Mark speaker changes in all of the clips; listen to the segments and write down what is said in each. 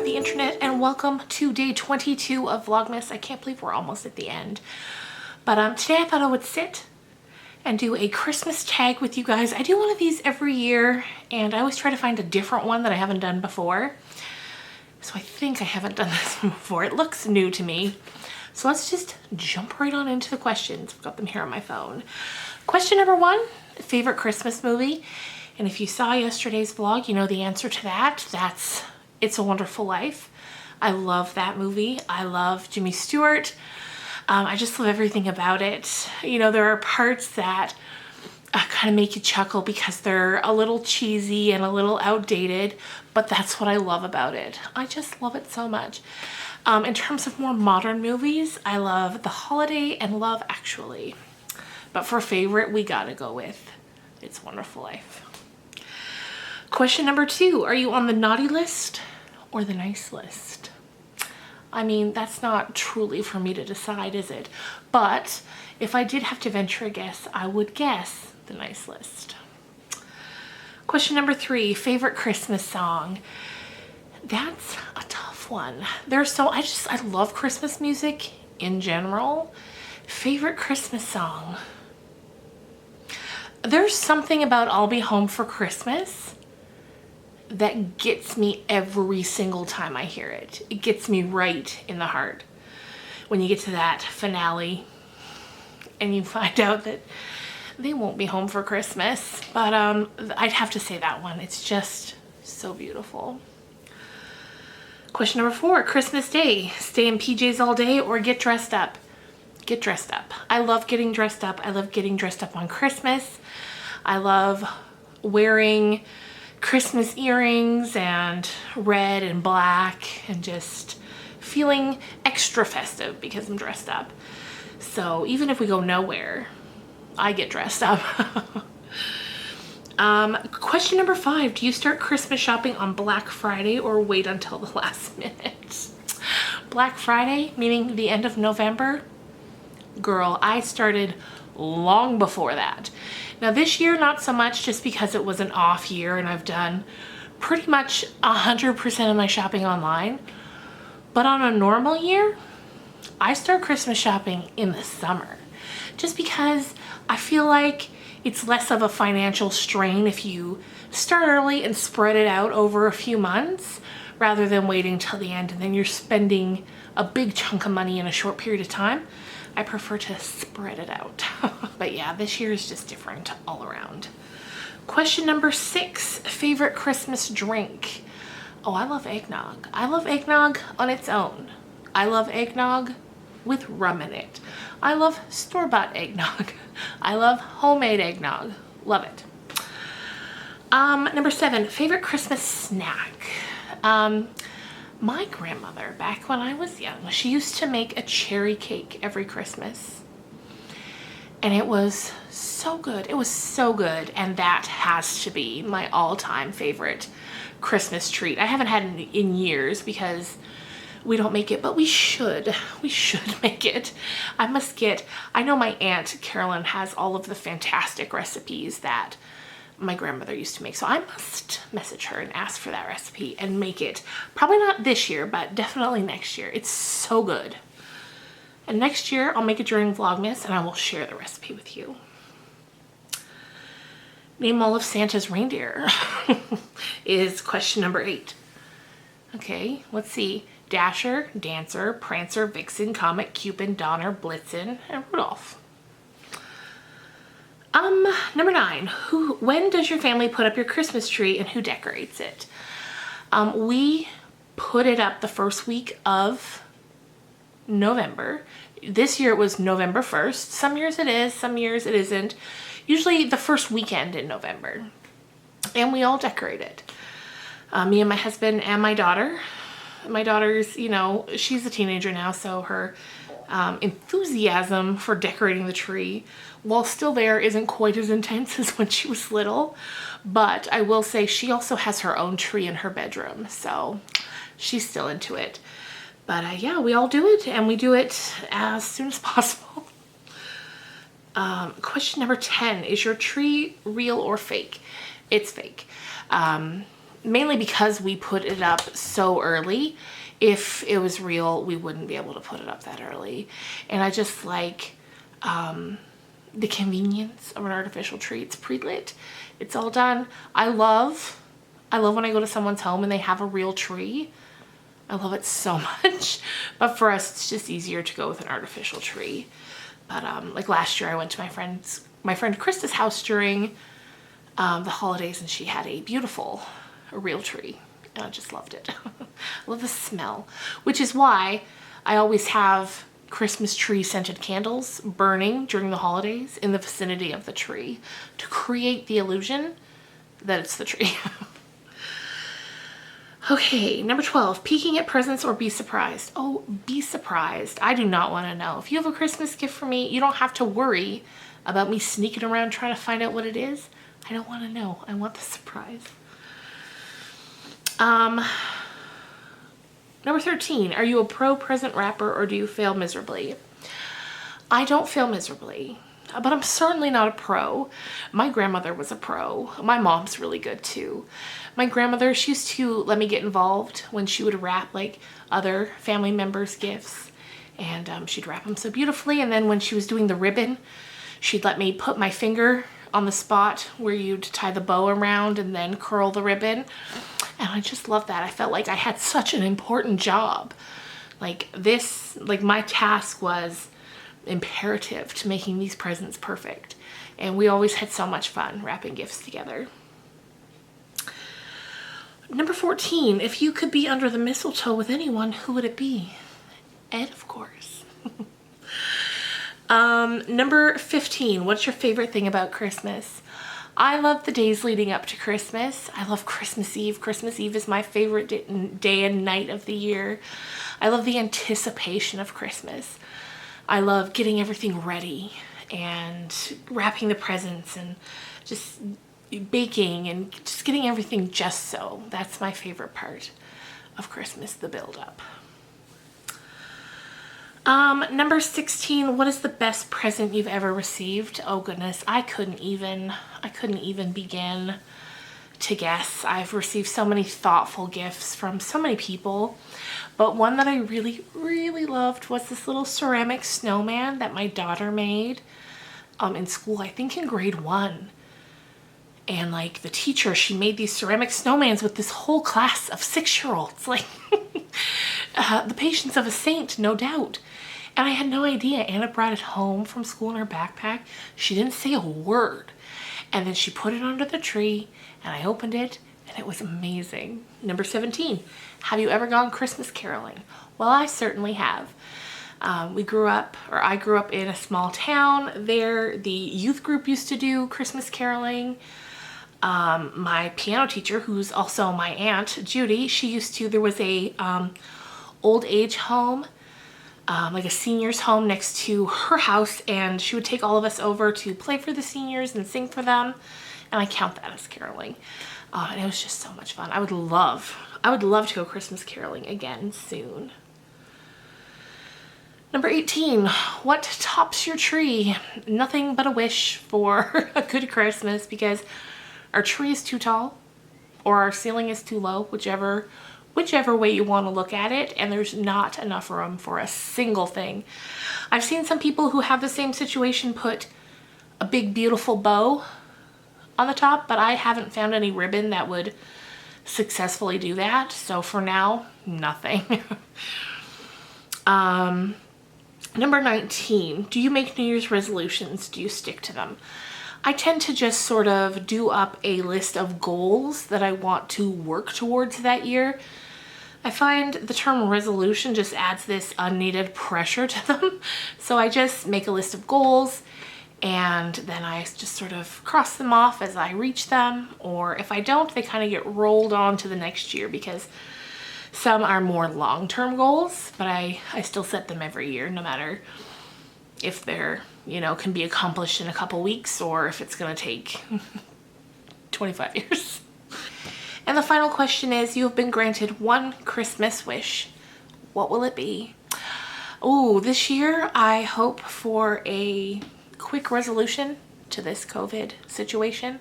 Speaker 1: the internet, and welcome to day 22 of Vlogmas. I can't believe we're almost at the end. But today I thought I would sit and do a Christmas tag with you guys. I do one of these every year, and I always try to find a different one that I haven't done before. So I think I haven't done this one before. It looks new to me. So let's just jump right on into the questions. I've got them here on my phone. Question number 1, favorite Christmas movie. And if you saw yesterday's vlog, you know the answer to that. That's It's a Wonderful Life. I love that movie. I love Jimmy Stewart. I just love everything about it. You know, there are parts that kind of make you chuckle because they're a little cheesy and a little outdated, but that's what I love about it. I just love it so much. In terms of more modern movies, I love The Holiday and Love Actually. But for favorite, we gotta go with It's a Wonderful Life. Question number 2, are you on the naughty list or the nice list? I mean, that's not truly for me to decide, is it? But if I did have to venture a guess, I would guess the nice list. Question number 3, favorite Christmas song. That's a tough one. I love Christmas music in general. Favorite Christmas song. There's something about I'll Be Home for Christmas that gets me every single time I hear it. It gets me right in the heart. When you get to that finale and you find out that they won't be home for Christmas. But I'd have to say that one. It's just so beautiful. Question number 4, Christmas Day. Stay in PJs all day or get dressed up? Get dressed up. I love getting dressed up. I love getting dressed up on Christmas. I love wearing Christmas earrings and red and black and just feeling extra festive because I'm dressed up. So even if we go nowhere, I get dressed up. Question number 5, do you start Christmas shopping on Black Friday or wait until the last minute? Black Friday, meaning the end of November? Girl, I started long before that. Now this year, not so much, just because it was an off year and I've done pretty much 100% of my shopping online. But on a normal year, I start Christmas shopping in the summer, just because I feel like it's less of a financial strain if you start early and spread it out over a few months rather than waiting till the end and then you're spending a big chunk of money in a short period of time. I prefer to spread it out. But yeah, this year is just different all around. Question number 6, favorite Christmas drink. Oh, I love eggnog. I love eggnog on its own. I love eggnog with rum in it. I love store-bought eggnog. I love homemade eggnog. Love it. Number 7, favorite Christmas snack. My grandmother, back when I was young, she used to make a cherry cake every Christmas. And it was so good. It was so good. And that has to be my all-time favorite Christmas treat. I haven't had it in years because we don't make it, but we should. We should make it. I know my Aunt Carolyn has all of the fantastic recipes that my grandmother used to make. So I must message her and ask for that recipe and make it. Probably not this year, but definitely next year. It's so good. And next year I'll make it during Vlogmas and I will share the recipe with you. Name all of Santa's reindeer is question number 8. Okay, let's see. Dasher, Dancer, Prancer, Vixen, Comet, Cupid, Donner, Blitzen, and Rudolph. Number 9, when does your family put up your Christmas tree and who decorates it? We put it up the first week of November. This year it was November 1st. Some years it is, some years it isn't. Usually the first weekend in November. And we all decorate it. Me and my husband and my daughter. My daughter's, you know, she's a teenager now, so her enthusiasm for decorating the tree, while still there, isn't quite as intense as when she was little. But I will say she also has her own tree in her bedroom, so she's still into it. But yeah, we all do it, and we do it as soon as possible. Question number 10, is your tree real or fake? It's fake. mainly because we put it up so early. If it was real, we wouldn't be able to put it up that early. And I just like the convenience of an artificial tree. It's pre-lit. It's all done. I love when I go to someone's home and they have a real tree. I love it so much. But for us, it's just easier to go with an artificial tree. But like last year, I went to my friend Krista's house during the holidays, and she had a real tree, and I just loved it. I love the smell, which is why I always have Christmas tree scented candles burning during the holidays in the vicinity of the tree to create the illusion that it's the tree. Okay, number 12, peeking at presents or be surprised. Oh, be surprised. I do not want to know. If you have a Christmas gift for me, you don't have to worry about me sneaking around trying to find out what it is. I don't want to know. I want the surprise. Number 13, are you a pro present wrapper or do you fail miserably? I don't fail miserably, but I'm certainly not a pro. My grandmother was a pro. My mom's really good too. My grandmother, she used to let me get involved when she would wrap like other family members' gifts, and she'd wrap them so beautifully. And then when she was doing the ribbon, she'd let me put my finger on the spot where you'd tie the bow around and then curl the ribbon. And I just love that. I felt like I had such an important job. Like my task was imperative to making these presents perfect. And we always had so much fun wrapping gifts together. Number 14, if you could be under the mistletoe with anyone, who would it be? Ed, of course. Number 15, what's your favorite thing about Christmas? I love the days leading up to Christmas. I love Christmas Eve. Christmas Eve is my favorite day and night of the year. I love the anticipation of Christmas. I love getting everything ready and wrapping the presents and just baking and just getting everything just so. That's my favorite part of Christmas, the build-up. Number 16, what is the best present you've ever received? Oh goodness, I couldn't even begin to guess. I've received so many thoughtful gifts from so many people, but one that I really, really loved was this little ceramic snowman that my daughter made in school, I think in grade 1. And like the teacher, she made these ceramic snowmans with this whole class of 6-year-olds, like the patience of a saint, no doubt. And I had no idea. Anna brought it home from school in her backpack. She didn't say a word. And then she put it under the tree and I opened it and it was amazing. Number 17, have you ever gone Christmas caroling? Well, I certainly have. I grew up in a small town there. The youth group used to do Christmas caroling. My piano teacher, who's also my aunt, Judy, there was a old age home, like a senior's home next to her house, and she would take all of us over to play for the seniors and sing for them, and I count that as caroling. And it was just so much fun. I would love to go Christmas caroling again soon. Number 18, what tops your tree? Nothing but a wish for a good Christmas, because our tree is too tall or our ceiling is too low, whichever way you want to look at it, and there's not enough room for a single thing. I've seen some people who have the same situation put a big beautiful bow on the top, but I haven't found any ribbon that would successfully do that. So for now, nothing. Number 19, do you make New Year's resolutions? Do you stick to them? I tend to just sort of do up a list of goals that I want to work towards that year. I find the term resolution just adds this unneeded pressure to them. So I just make a list of goals and then I just sort of cross them off as I reach them. Or if I don't, they kind of get rolled on to the next year, because some are more long-term goals, but I still set them every year, no matter if they're, can be accomplished in a couple weeks or if it's going to take 25 years. And the final question is, you have been granted one Christmas wish. What will it be? Oh, this year I hope for a quick resolution to this COVID situation.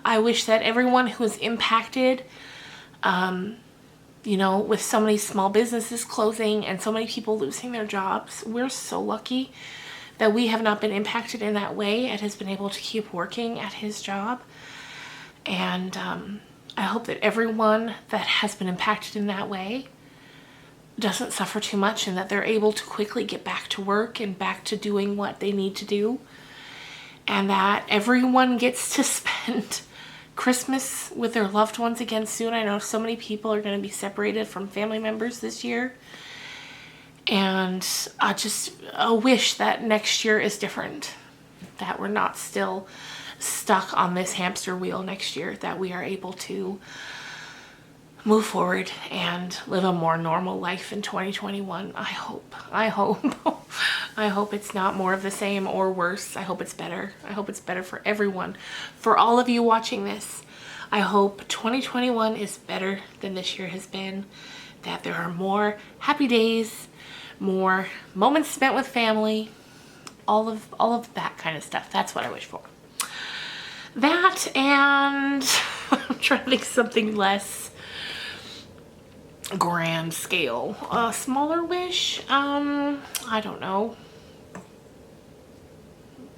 Speaker 1: I wish that everyone who is impacted You know, with so many small businesses closing and so many people losing their jobs, we're so lucky that we have not been impacted in that way. Ed has been able to keep working at his job. And I hope that everyone that has been impacted in that way doesn't suffer too much, and that they're able to quickly get back to work and back to doing what they need to do. And that everyone gets to spend Christmas with their loved ones again soon. I know so many people are going to be separated from family members this year. And I just wish that next year is different. That we're not still stuck on this hamster wheel next year. That we are able to move forward and live a more normal life in 2021. I hope. I hope it's not more of the same or worse. I hope it's better. I hope it's better for everyone. For all of you watching this, I hope 2021 is better than this year has been. That there are more happy days, more moments spent with family, all of that kind of stuff. That's what I wish for. That, and I'm trying to think of something less grand scale. A smaller wish? I don't know.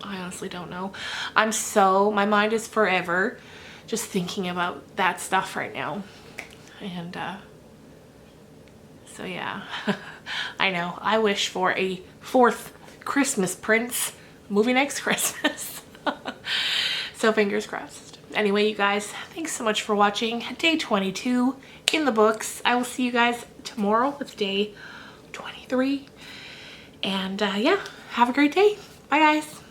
Speaker 1: I honestly don't know. My mind is forever just thinking about that stuff right now. And so yeah, I know. I wish for a 4th Christmas Prince movie next Christmas. So fingers crossed. Anyway, you guys, thanks so much for watching. Day 22 in the books. I will see you guys tomorrow with day 23. And yeah, have a great day. Bye, guys.